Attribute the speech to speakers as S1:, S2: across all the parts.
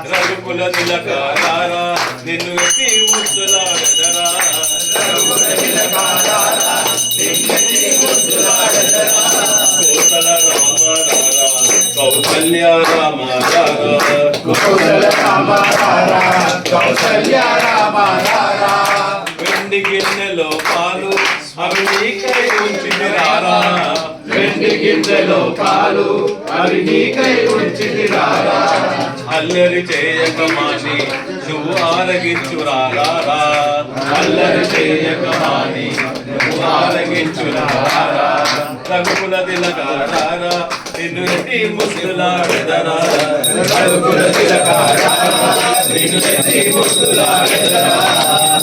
S1: రఘుకుల తిలకారా నిన్ను ఎత్తి ముద్దులాడదరా కోసల రామారా కౌసల్య రామారా వెండి గిన్నెలో పాలు అవి నీకై ఉంచితిరారా
S2: వెండి గిన్నెలో పాలు అవి నీకై ఉంచితిరారా
S1: అల్లరి చేయక మాని నువ్వు ఆరగించురారా
S2: అల్లరి చేయక మాని
S1: నువ్వు ఆరగించురారా రఘుకుల తిలకారా నిన్ను ఎత్తి ముద్దులాడదరా
S2: రఘుకుల తిలకారా నిన్ను ఎత్తి ముద్దులాడదరా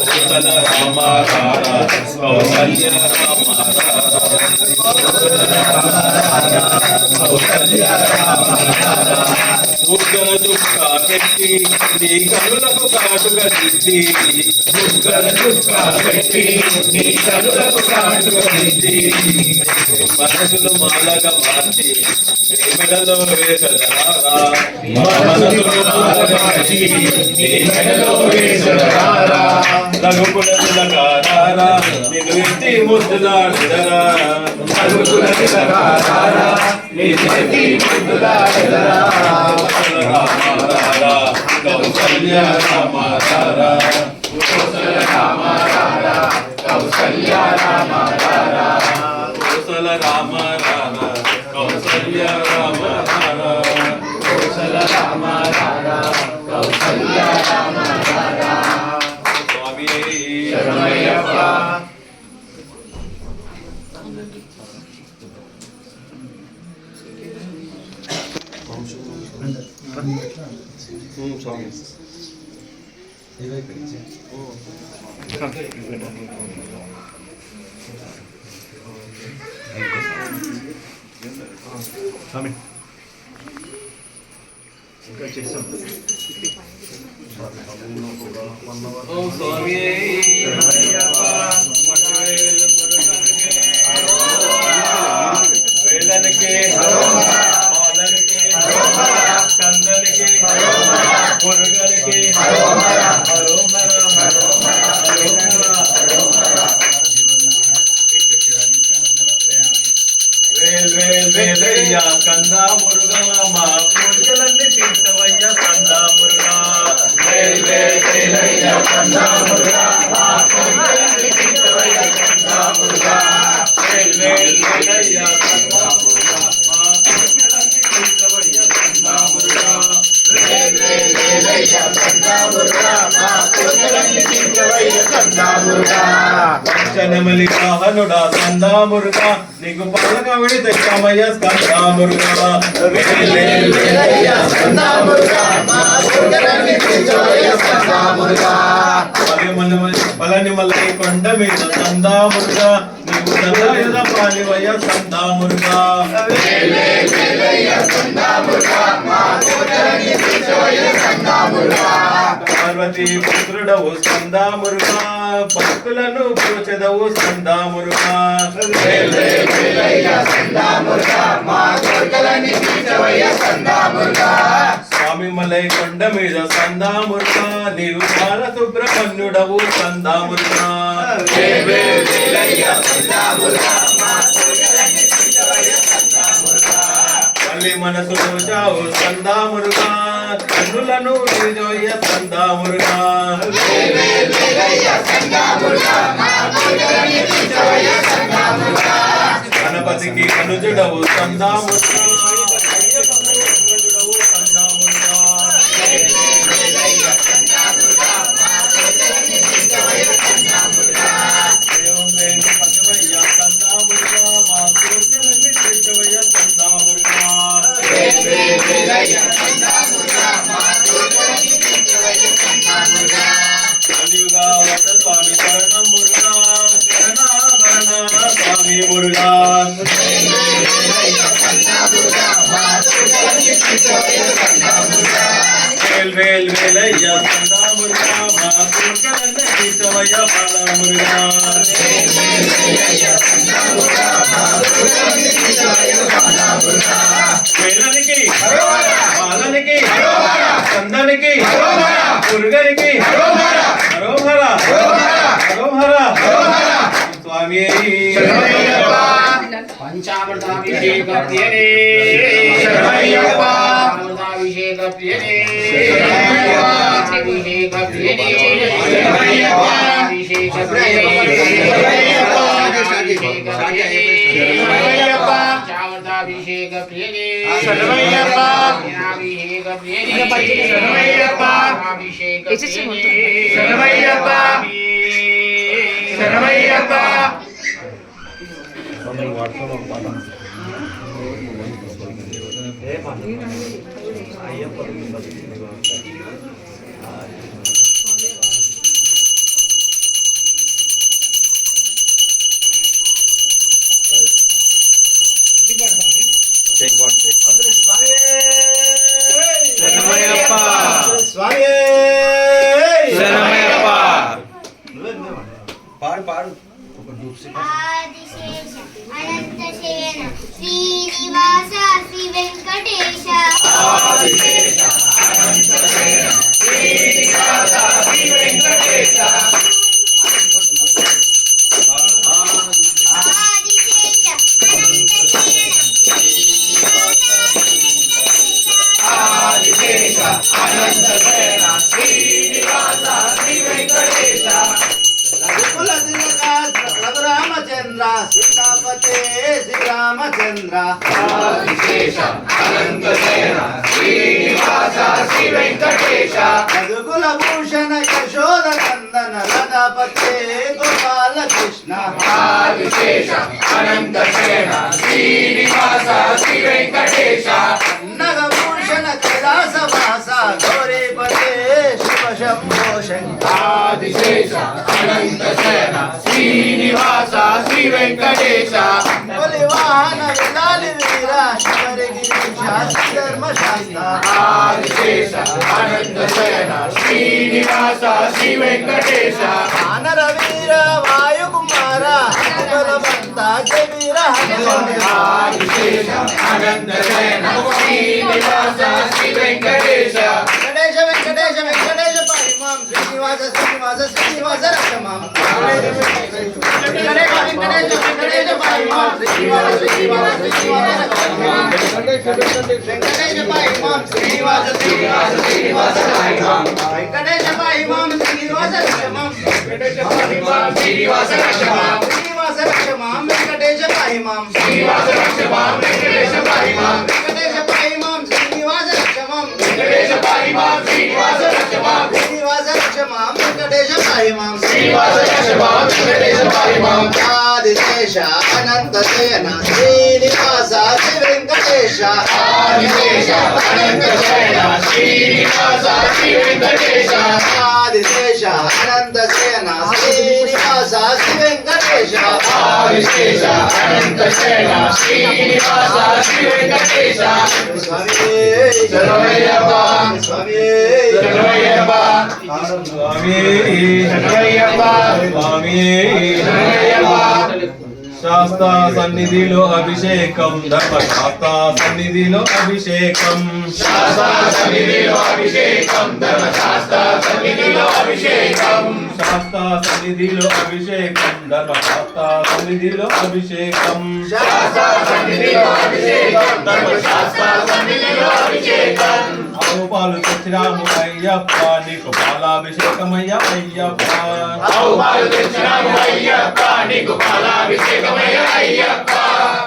S1: కోసల రామారా కౌసల్య ముగ్గల చుక్క పెట్టి నీ కనులకు కాటుగా దిద్ది
S2: ముగ్గల చుక్క పెట్టి నీ కనులకు కాటుగా దిద్ది
S1: మనసులు మాలగా మార్చి నీ మెడలో వేసరారా
S2: మనసులు మాలగా మార్చి నీ మెడలో వేసరారా
S1: రఘుకుల తిలకారా నిన్ను ఎత్తి ముద్దులాడదరా
S2: రఘుకుల తిలకారా నిన్ను ఎత్తి ముద్దులాడదరా
S1: రామారా కౌసల్య రామారా
S2: కోసల రామారా కౌసల్య రామారా
S1: కోసల రామారా కౌసల్య రామారా
S2: కోసల రామారా కౌసల్య రామారా
S1: స్వామి
S2: శరణమయ్యప్ప
S1: స్వామి ఓం స్వామి వేలనకే పాలనకే కందనకే మురుగనకే వేలయ్యా కందా మురుగమా మా కోరికలన్నీ తీర్చవయ్యా కందా మురుగా
S2: వేలయ్యా కందా మురుగా మా కోరికలన్నీ తీర్చవయ్యా కందా మురుగా
S1: వేలయ్యా కందా మురుగా మా కోరికలన్నీ తీర్చవయ్యా కందా మురుగా
S2: వేలయ్యా కందా మురుగా మా కోరికలన్నీ తీర్చవయ్యా కందా మురుగా
S1: వంచనమలి వాహనుడా కందా మురుగా నీకు పాలక విడి తెచ్చామయ్య కందా మురుగా
S2: వేలయ్యా కందా మురుగా మా కోరికలన్నీ తీర్చవయ్యా కందా మురుగా
S1: పలని మల్లై కొండ మీద కందా మురుగా నీకు సదాయుధ పాలివయ్య కందా మురుగా
S2: వేలయ్యా కందా మురుగా మా కోరికలన్నీ తీర్చవయ్యా కందా మురుగా
S1: పార్వతీ పుత్రుడవు కందా మురుగా భక్తులను పూచెదవు కందా మురుగా
S2: వేలయ్యా కందా మురుగా మా కోరికలన్నీ తీర్చవయ్యా కందా మురుగా
S1: స్వామి మలై కొండ మీద కందా మురుగా నీవు బాల సుబ్రహ్మణ్యుడవు కందా మురుగా
S2: వేలయ్యా కందా మురుగా మా కోరికలన్నీ తీర్చవయ్యా కందా మురుగా
S1: మళ్ళీ మనసులో చావు కందా మురుగా కన్నులను నిజోయ్య కందా మురుగా
S2: వేలయ్యా కందా మురుగా మా కోరికలన్నీ తీర్చవయ్యా కందా మురుగా
S1: గణపతికి అనుజుడవు కందా మురుగా అయ్యప్పకు అనుజుడవు కందా మురుగా
S2: వేలయ్యా కందా మురుగా మా కోరికలన్నీ తీర్చవయ్యా కందా మురుగా
S1: దేవం రేణు పతివయ్య కందా మురుగా మా కోరికలన్నీ తీర్చవయ్య కందా మురుగా
S2: వేలయ్యా కందా మురుగా మా కోరికలన్నీ తీర్చవయ్యా కందా మురుగా
S1: కలియుగా వద స్వామి శరణం మురుగా శరణాభరణ స్వామి మురుగా
S2: వేలయ్యా కందా మురుగా మా కోరికలన్నీ తీర్చవయ్యా కందా మురుగా
S1: వేలయ్య కందా మురుగా మా కోరికలన్నీ తీర్చవయ్య బాల మురుగా
S2: వేలయ్యా కందా మురుగా మా కోరికలన్నీ తీర్చవయ్యా కందా మురుగా
S1: వేలనికి
S2: హరోహర
S1: బాలనికి మురుగనికి మురుగనికి హరోహర హరోహర స్వామి
S2: పంచామృతాభిషేక ప్రియనే శరణమయ్యప్ప అమృతాభిషేక ప్రియనే అభిషేక ప్రియనే శరణమయ్యప్ప అభిషేక ప్రియనే శరణమయ్యప్ప అభిషేక ప్రియనే శరణమయ్యప్ప పంచామృతాభిషేక ప్రియనే శరణమయ్యప్ప అభిషేక ప్రియనే శరణమయ్యప్ప అభిషేక ప్రియనే శరణమయ్యప్ప శరణమయ్యప్ప
S3: ఆదిశేష అనంతశయన శ్రీనివాస శ్రీ వెంకటేశ
S2: ఆదిశేష అనంతశయన శ్రీనివాస శ్రీ వెంకటేశ
S3: ఆదిశేష అనంతశయన
S2: ఆదిశేష అనంతశయన శ్రీనివాస శ్రీ వెంకటేశ
S4: రఘురామచంద్ర సీతాపతే శ్రీరామచంద్ర
S2: ఆదిశేష అనంతశయన శ్రీనివాస శ్రీ వెంకటేశ
S4: రఘుకుల భూషణ యశోద నందన రఘపతే గోపాల కృష్ణ
S2: ఆదిశేష అనంతశయన శ్రీనివాస శ్రీ వెంకటేశ
S4: నగభూషణ కైలాసవాస గౌరీపతే శివ శంభో శంకర
S2: ఆదిశేష అనంతశయన శ్రీనివాస శ్రీ వెంకటేశ
S4: వాహన విలాలి వీర శబరి గిరీశ ధర్మశాస్త్ర
S2: ఆదిశేష అనంతశయన శ్రీనివాస శ్రీ వెంకటేశ
S4: వానర వీర వాయుకుమార బలవంత జవీర
S2: ఆదిశేష అనంతశయన శ్రీనివాస శ్రీ వెంకటేశ
S4: వెంకటేశ వెంకటేశ వెంకటేశ పరిమాం శ్రీనివాస శ్రీనివాస శ్రీనివాస రక్షమాం వెంకటేశ వెంకటేశ వెంకటేశ పరిమాం శ్రీనివాస శ్రీనివాస శ్రీనివాస రక్షమాం వెంకటేశ పరిమాం శ్రీనివాస శ్రీనివాస శ్రీనివాస రక్షమాం వెంకటేశ పరిమాం శ్రీనివాస రక్షమాం
S2: వెంకటేశ పరిమాం శ్రీనివాస రక్షమాం
S4: శ్రీనివాస రక్షమాం వెంకటేశ పరిమాం
S2: శ్రీనివాస రక్షమాం వెంకటేశ పరిమాం
S4: వెంకటేశ పరిమాం శ్రీనివాస రక్షమాం
S2: వెంకటేశ పరిమాం శ్రీనివాస రక్షమాం
S4: శ్రీనివాస రక్షమాం వెంకటేశ పరిమాం
S2: శ్రీనివాస రక్షమాం వెంకటేశ పరిమాం
S4: ఆదిశేష అనంతశయన శ్రీనివాస శ్రీ వెంకటేశ
S2: ఆదిశేష అనంతశయన శ్రీనివాస శ్రీ వెంకటేశ
S4: ఆదిశేష అనంతశయన శ్రీనివాస శ్రీ వెంకటేశ
S2: ఆదిశేష అనంతశయన శ్రీనివాస శ్రీ వెంకటేశ
S4: స్వామి
S2: శరణమయ్యప్ప
S4: స్వామి
S2: శరణమయ్యప్ప
S1: స్వామి
S2: శరణమయ్యప్ప
S1: స్వామి
S2: శరణమయ్యప్ప
S1: శాస్త్ర సన్నిధిలో అభిషేకం ధర్మశాస్త్ర సన్నిధిలో అభిషేకం
S2: శాస్త్ర సన్నిధిలో అభిషేకం ధర్మశాస్త్ర సన్నిధిలో అభిషేకం
S1: శాస్త్ర సన్నిధిలో అభిషేకం ధర్మశాస్త్ర సన్నిధిలో అభిషేకం
S2: శాస్త్ర సన్నిధిలో అభిషేకం ధర్మశాస్త్ర సన్నిధిలో అభిషేకం
S1: ఆవు పాలు తెచ్చినాము అయ్యప్ప నీకు పాలాభిషేకమయ్య అయ్యప్ప
S2: ఆవుపాలు తెచ్చినాము అయ్యప్ప నీకు పాలాభిషేకమయ్య అయ్యప్ప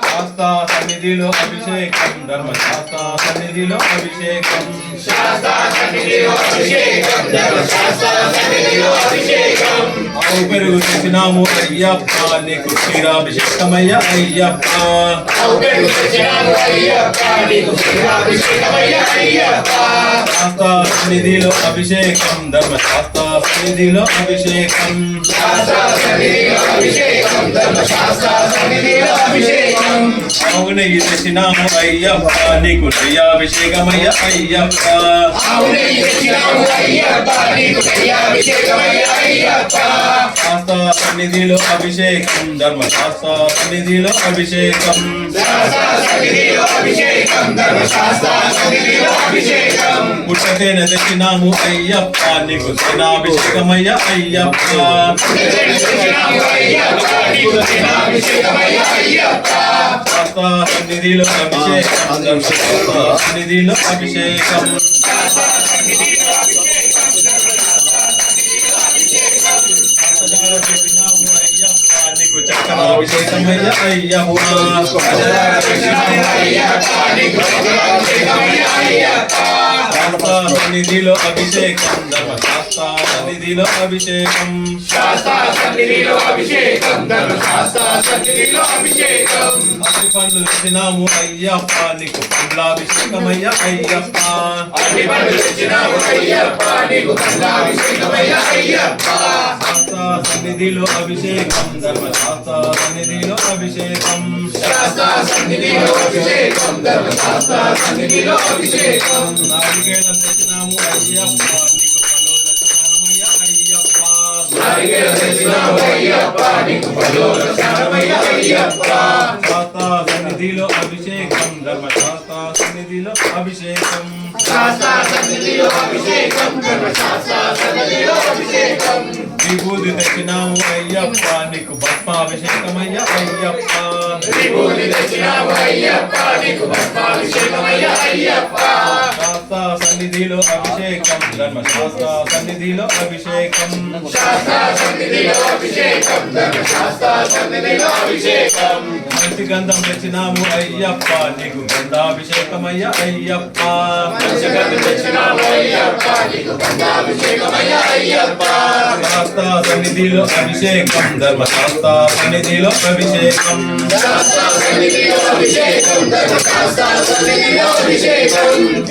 S1: శాస్త్ర సన్నిధిలో అభిషేకం ధర్మశాస్త్ర సన్నిధిలో అభిషేకం
S2: శాస్త్ర సన్నిధిలో అభిషేకం ధర్మశాస్త్ర సన్నిధిలో అభిషేకం
S1: ఆవు పెరుగు తెచ్చినాము అయ్యప్ప నీకు క్షీరాభిషేకమయ్య అయ్యప్ప
S2: ఆవు పెరుగు తెచ్చినాము అయ్యప్ప నీకు క్షీరాభిషేకమయ్య అయ్యప్ప
S1: శాస్త్ర సన్నిధిలో అభిషేకం ధర్మశాస్త్ర సన్నిధిలో అభిషేకం
S2: శాస్త్ర సన్నిధిలో అభిషేకం ధర్మశాస్త్ర సన్నిధిలో అభిషేకం
S1: ఆవు నెయ్యి తెచ్చినాము అయ్యప్ప నీకు నెయ్యాభిషేకమయ్య అయ్యప్ప
S2: ఆవు నెయ్యి తెచ్చినాము అయ్యప్ప నీకు నెయ్యాభిషేకమయ్య అయ్యప్ప
S1: శాస్త్ర సన్నిధిలో అభిషేకం ధర్మశాస్త్ర సన్నిధిలో అభిషేకం
S2: శాస్త్ర సన్నిధిలో అభిషేకం ధర్మశాస్త్ర సన్నిధిలో అభిషేకం
S1: పుట్టతేనె తెచ్చినాము అయ్యప్ప నీకు సేనాభిషేకమయ్య అయ్యప్ప శాస్తా సన్నిధిలో అభిషేకం సన్నిధిలో అభిషేకం నీకు చక్రాభిషేకమయ్య అయ్యప్ప సన్నిధిలో అభిషేకం ధర్మశాస్త్ర సన్నిధిలో అభిషేకం అరటి పండ్లు తెచ్చినాము అయ్యప్ప నీకు పండ్లాభిషేకమయ్య అయ్యప్ప శాస్త్ర సన్నిధిలో అభిషేకం ధర్మశాస్త్ర సన్నిధిలో అభిషేకం నారికేళం తెచ్చినాము అయ్యప్ప నీకు పలోల స్నానమయ్య అయ్యప్ప శాస్త్ర సన్నిధిలో అభిషేకం ధర్మశాస్త్ర సన్నిధిలో అభిషేకం విభూతి తెచ్చినాము అయ్యప్ప నీకు భస్మాభిషేకమయ్య అయ్యప్ప శాస్త్ర సన్నిధిలో అభిషేకం ధర్మశాస్త్ర సన్నిధిలో అభిషేకం మంచి గంధం తెచ్చినాము అయ్యప్ప నీకు గంధాభిషేకమయ్య అయ్యప్ప శాస్త్ర సన్నిధిలో అభిషేకం ధర్మశాస్త్ర సన్నిధిలో అభిషేకం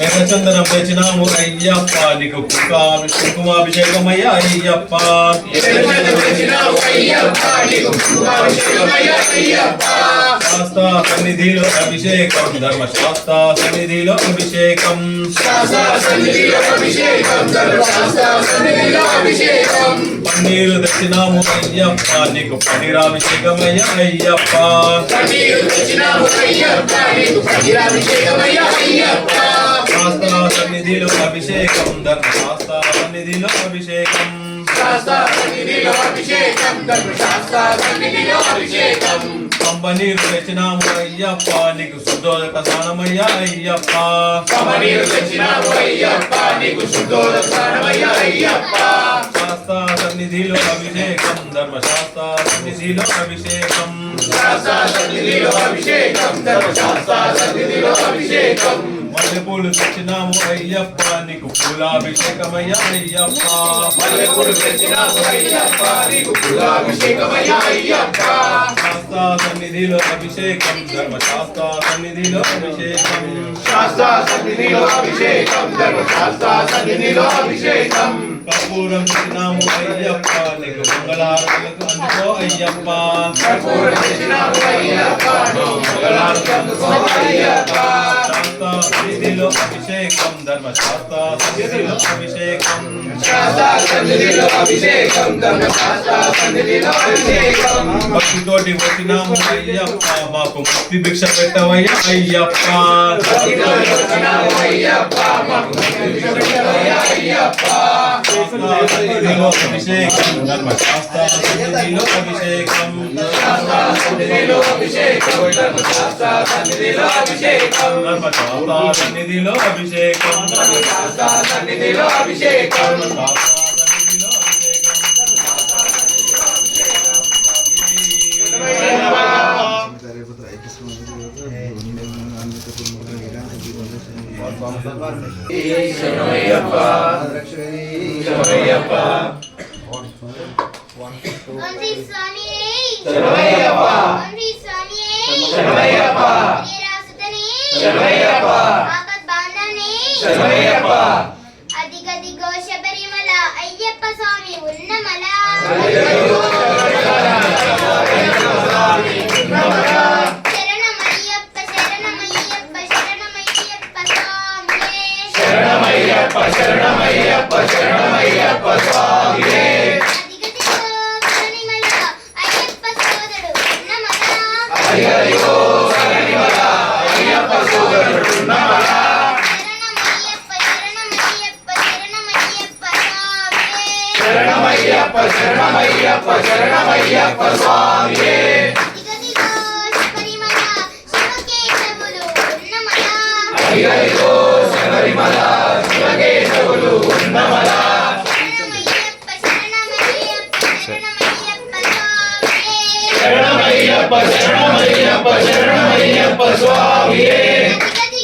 S1: ఎర్రచందనం తెచ్చినాము అయ్యప్ప నీకు కుంకుమాభిషేకమయ్య అయ్యప్ప శాస్త్ర సన్నిధిలో అభిషేకం ధర్మశాస్త్ర సన్నిధిలో అభిషేకం పన్నీరు తెచ్చినాము అయ్యప్ప నీకు పన్నీరాభిషేకమయ్య అయ్యప్ప శాస్త్ర సన్నిధిలో అభిషేకం ధర్మశాస్త్ర సన్నిధిలో అభిషేకం పంపనీరు తెచ్చినాము అయ్యప్ప నీకు శుద్ధోదక స్నానమయ్య అయ్యప్ప శాస్త్ర సన్నిధిలో అభిషేకం ధర్మశాస్త్ర సన్నిధిలో అభిషేకం మల్లెపూలు తెచ్చినాము అయ్యప్ప నీకు పూలాభిషేకమయ్య అయ్యప్ప శాస్త్ర సన్నిధిలో అభిషేకం ధర్మశాస్త్ర సన్నిధిలో అభిషేకం కర్పూరం తెచ్చినాము అయ్యప్ప నీకు మంగళారతులకు అందుకో అయ్యప్ప శాస్త్ర సన్నిధిలో అభిషేకం ధర్మశాస్త్ర సన్నిధిలో అభిషేకం భక్తితోటి వచ్చినాము అయ్యప్ప మాకు ముక్తి భిక్ష పెట్టవయ్య అయ్యప్ప సన్నిధిలో అభిషేకం ధర్మశాస్త్ర సన్నిధిలో అభిషేకం ధర్మశాస్త్ర సన్నిధిలో అభిషేకం
S3: వంది స్వామియే
S2: శరణమయ్యప్ప
S3: వంది స్వామియే
S2: శరణమయ్యప్ప
S3: వీరాసుతనే
S2: శరణమయ్యప్ప
S3: ఆపద్ బాంధవనే
S2: శరణమయ్యప్ప
S3: అదిగదిగో శబరిమల అయ్యప్ప స్వామి ఉన్నమల శరణమయ్యప్ప శరణమయ్యప్ప శరణమయ్యప్ప స్వామియే
S2: శరణమయ్యప్ప శరణమయ్యప్ప శరణమయ్యప్ప స్వామియే
S3: అదిగదిగో శబరిమల అయ్యప్ప సోదరుడు ఉన్నమల
S2: అయ్యయ్యో శరణమయ్యప్ప అయ్యప్ప సోదరుడు ఉన్నమల
S3: శరణమయ్యప్ప శరణమయ్యప్ప
S2: శరణమయ్యప్ప శరణమయ్యప్ప స్వామియే
S3: అదిగదిగో శబరిమల శివకేశవులు ఉన్నమల
S2: అయ్యయ్యో శబరిమల శివకేశవులు ఉన్నమల
S3: శరణమయ్యప్ప శరణమయ్యప్ప శరణమయ్యప్ప స్వామియే
S2: శరణమయ్యప్ప శరణమయ్యప్ప శరణమయ్యప్ప స్వామియే
S3: అదిగదిగో